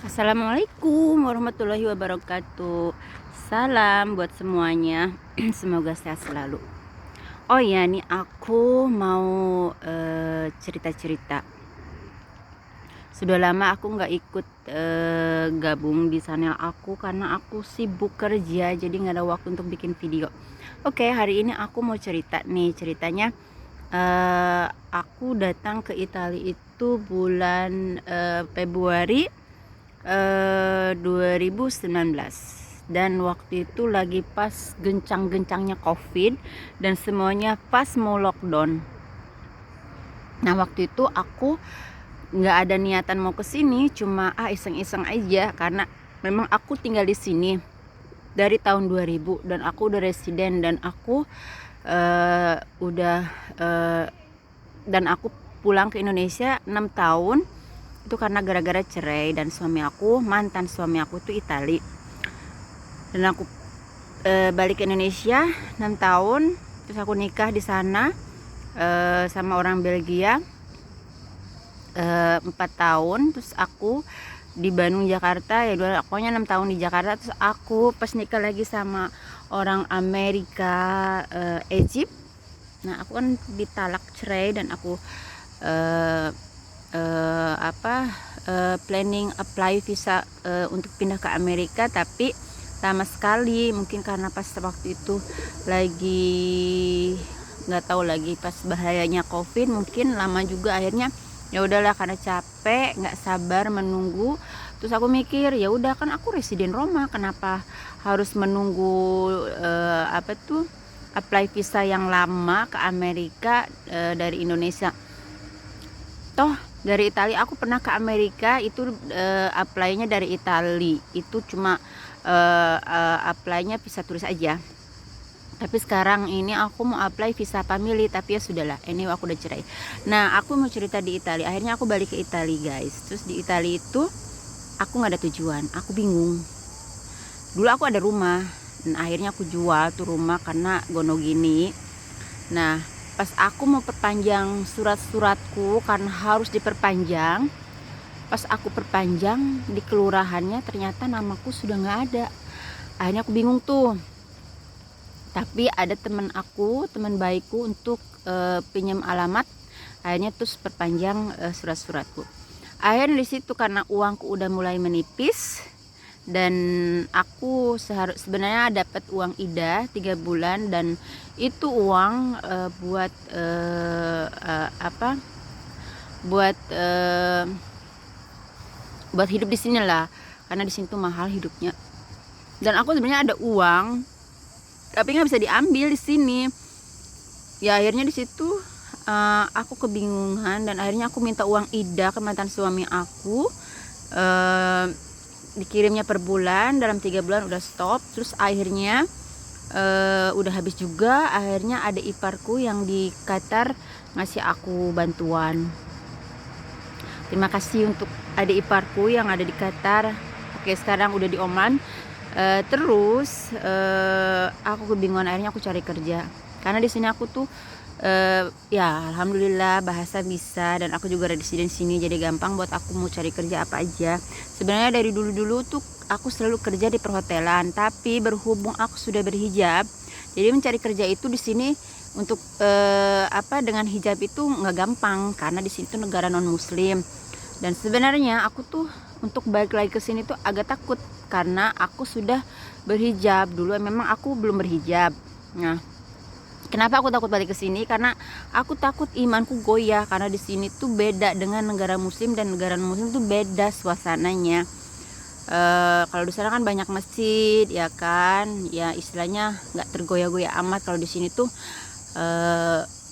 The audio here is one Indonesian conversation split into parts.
Assalamualaikum warahmatullahi wabarakatuh. Salam buat semuanya. Semoga sehat selalu. Oh ya, nih aku mau cerita-cerita. Sudah lama aku nggak ikut gabung di channel aku karena aku sibuk kerja, jadi nggak ada waktu untuk bikin video. Oke, hari ini aku mau cerita nih. Ceritanya aku datang ke Italia itu bulan Februari 2019, dan waktu itu lagi pas gencang-gencangnya COVID dan semuanya pas mau lockdown. Nah, waktu itu aku nggak ada niatan mau ke sini, cuma iseng-iseng aja karena memang aku tinggal di sini dari tahun 2000 dan aku udah residen, dan aku udah dan aku pulang ke Indonesia 6 tahun itu karena gara-gara cerai, dan mantan suami aku itu Itali, dan aku balik ke Indonesia 6 tahun, terus aku nikah di sana sama orang Belgia 4 tahun, terus aku di Bandung Jakarta ya, pokoknya 6 tahun di Jakarta. Terus aku pas nikah lagi sama orang Amerika Egypt. Nah, aku kan ditalak cerai dan aku planning apply visa untuk pindah ke Amerika, tapi lama sekali, mungkin karena pas waktu itu lagi nggak tahu lagi pas bahayanya COVID, mungkin lama juga. Akhirnya ya udahlah, karena capek nggak sabar menunggu. Terus aku mikir, ya udah, kan aku residen Roma, kenapa harus menunggu apply visa yang lama ke Amerika dari Indonesia. Toh dari Italia aku pernah ke Amerika itu apply-nya dari Italia itu cuma apply-nya visa turis aja. Tapi sekarang ini aku mau apply visa family, tapi ya sudahlah, ini aku udah cerai. Nah, aku mau cerita di Italia. Akhirnya aku balik ke Italia, guys. Terus di Italia itu aku nggak ada tujuan, aku bingung. Dulu aku ada rumah dan akhirnya aku jual tuh rumah karena gono gini. Nah, pas aku mau perpanjang surat-suratku karena harus diperpanjang, pas aku perpanjang di kelurahannya ternyata namaku sudah nggak ada. Akhirnya aku bingung tuh, tapi ada teman baikku untuk pinjam alamat. Akhirnya terus perpanjang surat-suratku. Akhirnya di situ karena uangku udah mulai menipis, dan aku sebenarnya dapat uang IDA 3 bulan, dan itu uang buat hidup di sini lah, karena di sini tuh mahal hidupnya. Dan aku sebenarnya ada uang tapi nggak bisa diambil di sini. Ya akhirnya di situ aku kebingungan, dan akhirnya aku minta uang IDA ke mantan suami aku. Dikirimnya per bulan, dalam 3 bulan udah stop. Terus akhirnya udah habis juga. Akhirnya ada iparku yang di Qatar ngasih aku bantuan. Terima kasih untuk adik iparku yang ada di Qatar. Oke, sekarang udah di Oman. Terus aku kebingungan, akhirnya aku cari kerja karena di sini aku tuh ya alhamdulillah bahasa bisa, dan aku juga residen sini, jadi gampang buat aku mau cari kerja apa aja. Sebenarnya dari dulu tuh aku selalu kerja di perhotelan, tapi berhubung aku sudah berhijab, jadi mencari kerja itu di sini untuk dengan hijab itu nggak gampang karena di sini tuh negara non muslim. Dan sebenarnya aku tuh untuk balik lagi ke sini tuh agak takut karena aku sudah berhijab. Dulu memang aku belum berhijab. Nah, kenapa aku takut balik ke sini? Karena aku takut imanku goyah, karena di sini tuh beda dengan negara muslim, dan negara muslim tuh beda suasananya. Kalau di sana kan banyak masjid, ya kan, ya istilahnya nggak tergoyah-goyah amat. Kalau di sini tuh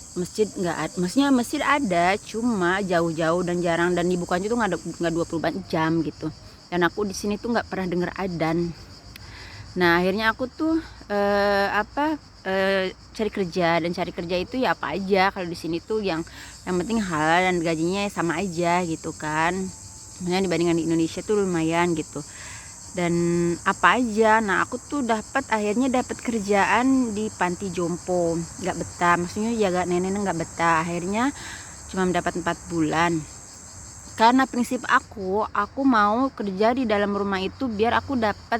masjid nggak ada, maksudnya masjid ada, cuma jauh-jauh dan jarang, dan dibukanya tuh nggak 24 jam gitu. Dan aku di sini tuh nggak pernah denger adzan. Nah, akhirnya aku tuh cari kerja, dan cari kerja itu ya apa aja kalau di sini tuh yang penting halal dan gajinya sama aja gitu kan. Sebenarnya dibandingkan di Indonesia tuh lumayan gitu. Dan apa aja. Nah, aku tuh akhirnya dapat kerjaan di panti jompo. Nggak betah, maksudnya jaga nenek nggak betah. Akhirnya cuma mendapat 4 bulan Karena prinsip aku mau kerja di dalam rumah itu biar aku dapat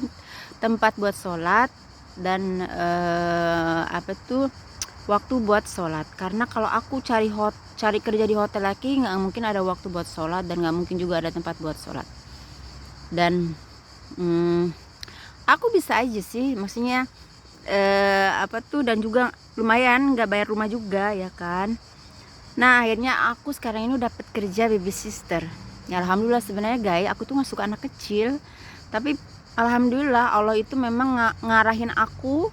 tempat buat sholat dan waktu buat sholat. Karena kalau aku cari kerja di hotel lagi, nggak mungkin ada waktu buat sholat dan nggak mungkin juga ada tempat buat sholat. Dan aku bisa aja sih, maksudnya dan juga lumayan nggak bayar rumah juga ya kan. Nah akhirnya aku sekarang ini dapat kerja baby sister. Ya alhamdulillah, sebenarnya guys aku tuh nggak suka anak kecil, tapi alhamdulillah Allah itu memang ngarahin aku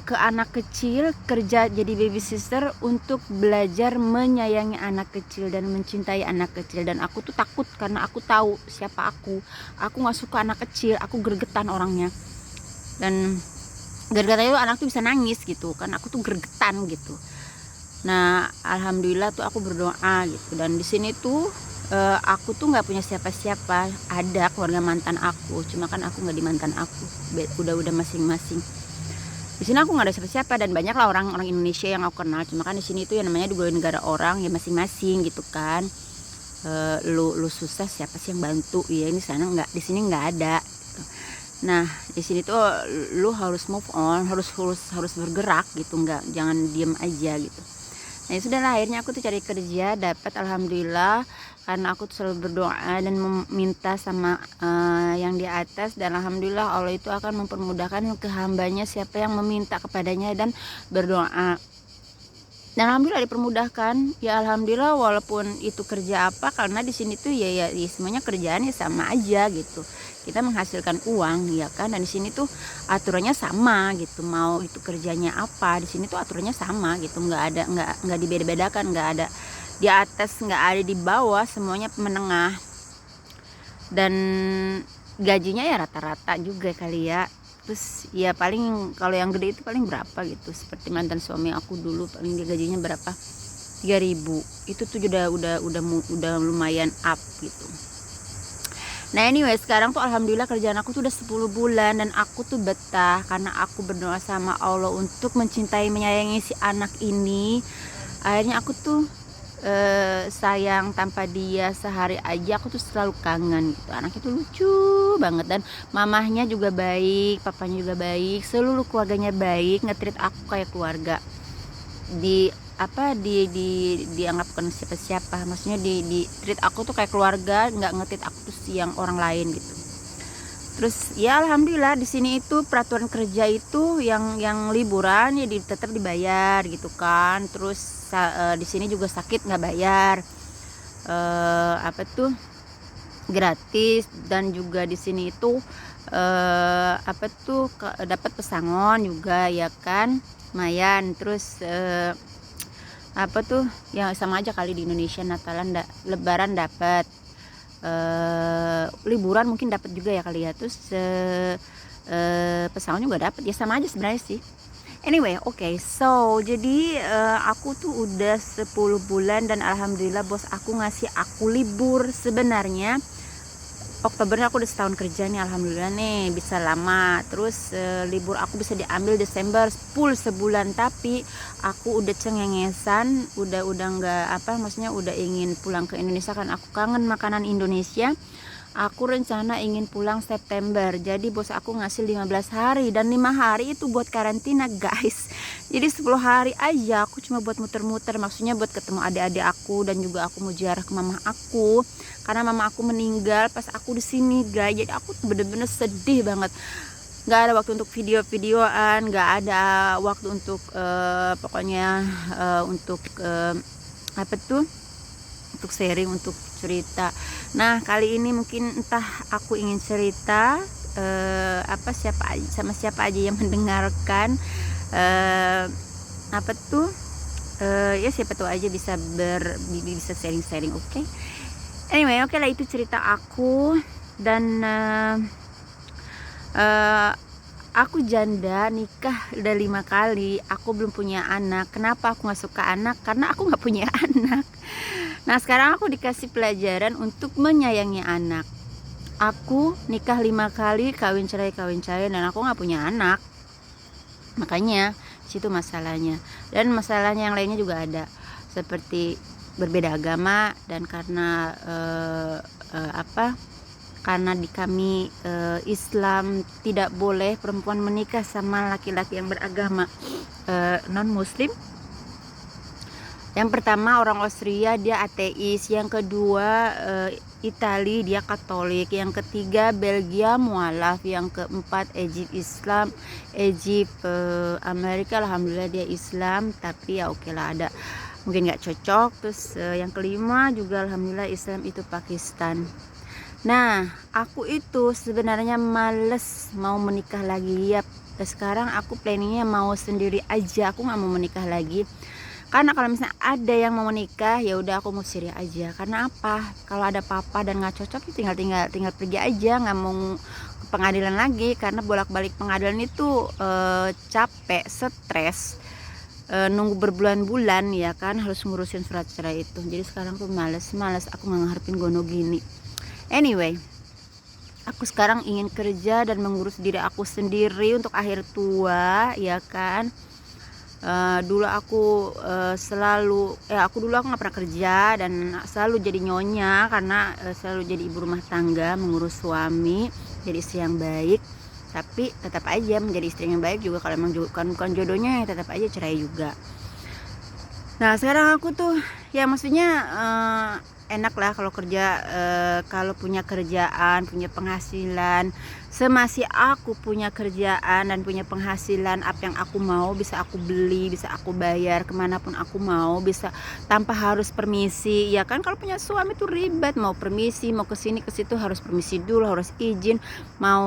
ke anak kecil, kerja jadi baby sister untuk belajar menyayangi anak kecil dan mencintai anak kecil. Dan aku tuh takut karena aku tahu siapa aku nggak suka anak kecil, aku gregetan orangnya. Dan gara-gara itu anak tuh bisa nangis gitu kan, aku tuh gregetan gitu. Nah alhamdulillah tuh aku berdoa gitu. Dan di sini tuh aku tuh nggak punya siapa-siapa, ada keluarga mantan aku, cuma kan aku nggak di mantan aku, udah masing-masing. Di sini aku nggak ada siapa-siapa dan banyak lah orang Indonesia yang aku kenal, cuma kan di sini tuh yang namanya dua negara orang ya masing-masing gitu kan. Lu susah siapa sih yang bantu ya, ini sana nggak, di sini nggak ada gitu. Nah di sini tuh lu harus move on, harus bergerak gitu, jangan diem aja gitu. Nah sudah lah, akhirnya aku tuh cari kerja, dapat alhamdulillah, karena aku tuh selalu berdoa dan meminta sama yang di atas, dan alhamdulillah Allah itu akan mempermudahkan ke hambanya siapa yang meminta kepadanya dan berdoa. Dan alhamdulillah dipermudahkan ya, alhamdulillah. Walaupun itu kerja apa, karena di sini tuh ya semuanya kerjaannya sama aja gitu, kita menghasilkan uang ya kan. Dan di sini tuh aturannya sama gitu, mau itu kerjanya apa, di sini tuh aturannya sama gitu, nggak dibeda-bedakan, nggak ada di atas, nggak ada di bawah, semuanya menengah. Dan gajinya ya rata-rata juga kali ya. Terus ya paling kalau yang gede itu paling berapa gitu, seperti mantan suami aku dulu paling dia gajinya berapa, 3.000, itu tuh udah lumayan up gitu. Nah anyway, sekarang tuh alhamdulillah kerjaan aku tuh udah 10 bulan dan aku tuh betah karena aku berdoa sama Allah untuk mencintai menyayangi si anak ini. Akhirnya aku tuh sayang, tanpa dia sehari aja aku tuh selalu kangen gitu. Anaknya tuh lucu banget dan mamahnya juga baik, papanya juga baik, seluruh keluarganya baik, nge-treat aku kayak keluarga. Dianggap bukan siapa-siapa, maksudnya di treat aku tuh kayak keluarga, nggak nge-treat aku tuh yang orang lain gitu. Terus ya alhamdulillah di sini itu peraturan kerja itu yang liburan ya tetap dibayar gitu kan. Terus di sini juga sakit nggak bayar, gratis. Dan juga di sini itu dapat pesangon juga ya kan, lumayan. Terus ya sama aja kali di Indonesia, Natalan Lebaran dapat, liburan mungkin dapat juga ya kali ya. Terus pesangon juga dapat, ya sama aja sebenarnya sih. Anyway, so jadi aku tuh udah 10 bulan dan alhamdulillah bos aku ngasih aku libur. Sebenarnya Oktobernya aku udah setahun kerja nih, alhamdulillah nih bisa lama. Terus libur aku bisa diambil Desember full sebulan, tapi aku udah cengengesan, udah nggak maksudnya udah ingin pulang ke Indonesia kan, aku kangen makanan Indonesia. Aku rencana ingin pulang September. Jadi bos aku ngasih 15 hari dan 5 hari itu buat karantina guys. Jadi 10 hari aja aku cuma buat muter-muter, maksudnya buat ketemu adik-adik aku, dan juga aku mau ziarah ke mama aku karena mama aku meninggal pas aku di sini guys. Jadi aku bener-bener sedih banget. Nggak ada waktu untuk video-videoan, nggak ada waktu untuk untuk sharing, untuk cerita. Nah kali ini mungkin entah aku ingin cerita sama siapa aja yang mendengarkan, ya siapa tahu aja bisa sharing. Anyway, lah itu cerita aku. Dan aku janda, nikah udah 5 kali, aku belum punya anak. Kenapa aku nggak suka anak? Karena aku nggak punya anak. Nah sekarang aku dikasih pelajaran untuk menyayangi anak. Aku nikah 5 kali, kawin cerai, dan aku nggak punya anak. Makanya situ masalahnya. Dan masalahnya yang lainnya juga ada, seperti berbeda agama, dan karena karena di kami Islam tidak boleh perempuan menikah sama laki-laki yang beragama non muslim. Yang pertama orang Austria, dia ateis. Yang kedua Itali, dia Katolik. Yang ketiga Belgia mualaf. Yang keempat Egypt Islam. Egypt Amerika, alhamdulillah dia Islam, tapi ya oke lah, ada mungkin nggak cocok. Terus yang kelima juga alhamdulillah Islam, itu Pakistan. Nah, aku itu sebenarnya males mau menikah lagi ya. Sekarang aku planningnya mau sendiri aja, aku nggak mau menikah lagi. Karena kalau misalnya ada yang mau menikah, ya udah aku mau sendiri aja. Karena apa? Kalau ada papa dan nggak cocok, ya tinggal pergi aja, nggak mau ke pengadilan lagi. Karena bolak-balik pengadilan itu capek, stres. Nunggu berbulan-bulan ya kan, harus ngurusin surat cerai itu. Jadi sekarang tuh males aku nggak ngarepin gono gini. Anyway, aku sekarang ingin kerja dan mengurus diri aku sendiri untuk akhir tua ya kan. Dulu aku dulu aku nggak pernah kerja dan selalu jadi nyonya, karena selalu jadi ibu rumah tangga, mengurus suami, jadi istri yang baik. Tapi tetap aja menjadi istri yang baik juga kalau emang bukan jodohnya, ya tetap aja cerai juga. Nah sekarang aku tuh ya maksudnya enak lah kalau kerja, kalau punya kerjaan, punya penghasilan. Semasih aku punya kerjaan dan punya penghasilan, apa yang aku mau bisa aku beli, bisa aku bayar kemanapun aku mau, bisa tanpa harus permisi ya kan. Kalau punya suami tuh ribet, mau permisi, mau kesini ke situ harus permisi dulu, harus izin, mau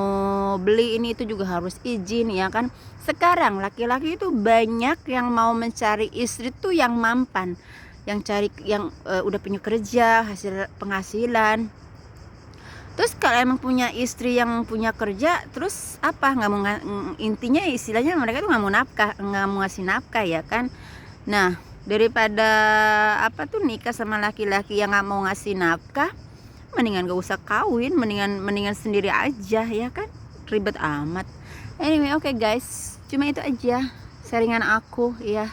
beli ini itu juga harus izin ya kan. Sekarang laki-laki itu banyak yang mau mencari istri tuh yang mampan, yang cari yang udah punya kerja, hasil penghasilan. Terus kalau emang punya istri yang punya kerja, terus apa, nggak mau intinya istilahnya mereka tuh nggak mau ngasih nafkah ya kan. Nah daripada nikah sama laki-laki yang nggak mau ngasih nafkah, mendingan gak usah kawin, mendingan sendiri aja ya kan, ribet amat. Anyway, oke guys, cuma itu aja sharingan aku ya.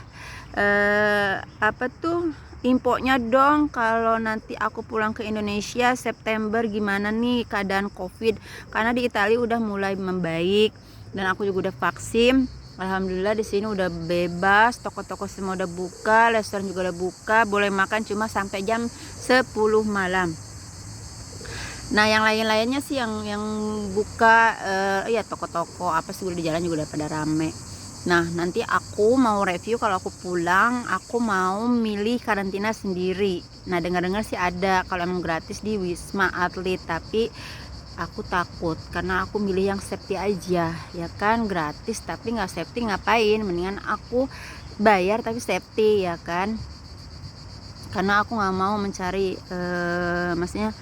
Infonya dong kalau nanti aku pulang ke Indonesia September gimana nih keadaan COVID, karena di Italia udah mulai membaik dan aku juga udah vaksin. Alhamdulillah di sini udah bebas, toko-toko semua udah buka, restoran juga udah buka, boleh makan cuma sampai jam 10 malam. Nah yang lain-lainnya sih yang buka ya toko-toko apa sih di jalan juga udah pada rame. Nah nanti aku mau review kalau aku pulang, aku mau milih karantina sendiri. Nah dengar-dengar sih ada kalau emang gratis di Wisma Atlet, tapi aku takut karena aku milih yang safety aja ya kan. Gratis tapi nggak safety ngapain, mendingan aku bayar tapi safety ya kan. Karena aku nggak mau mencari maksudnya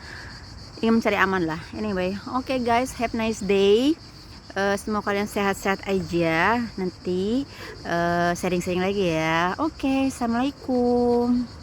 ingin mencari aman lah. Anyway, oke guys, have nice day. Semoga kalian sehat-sehat aja. Nanti sharing-sharing lagi ya. Oke, assalamualaikum.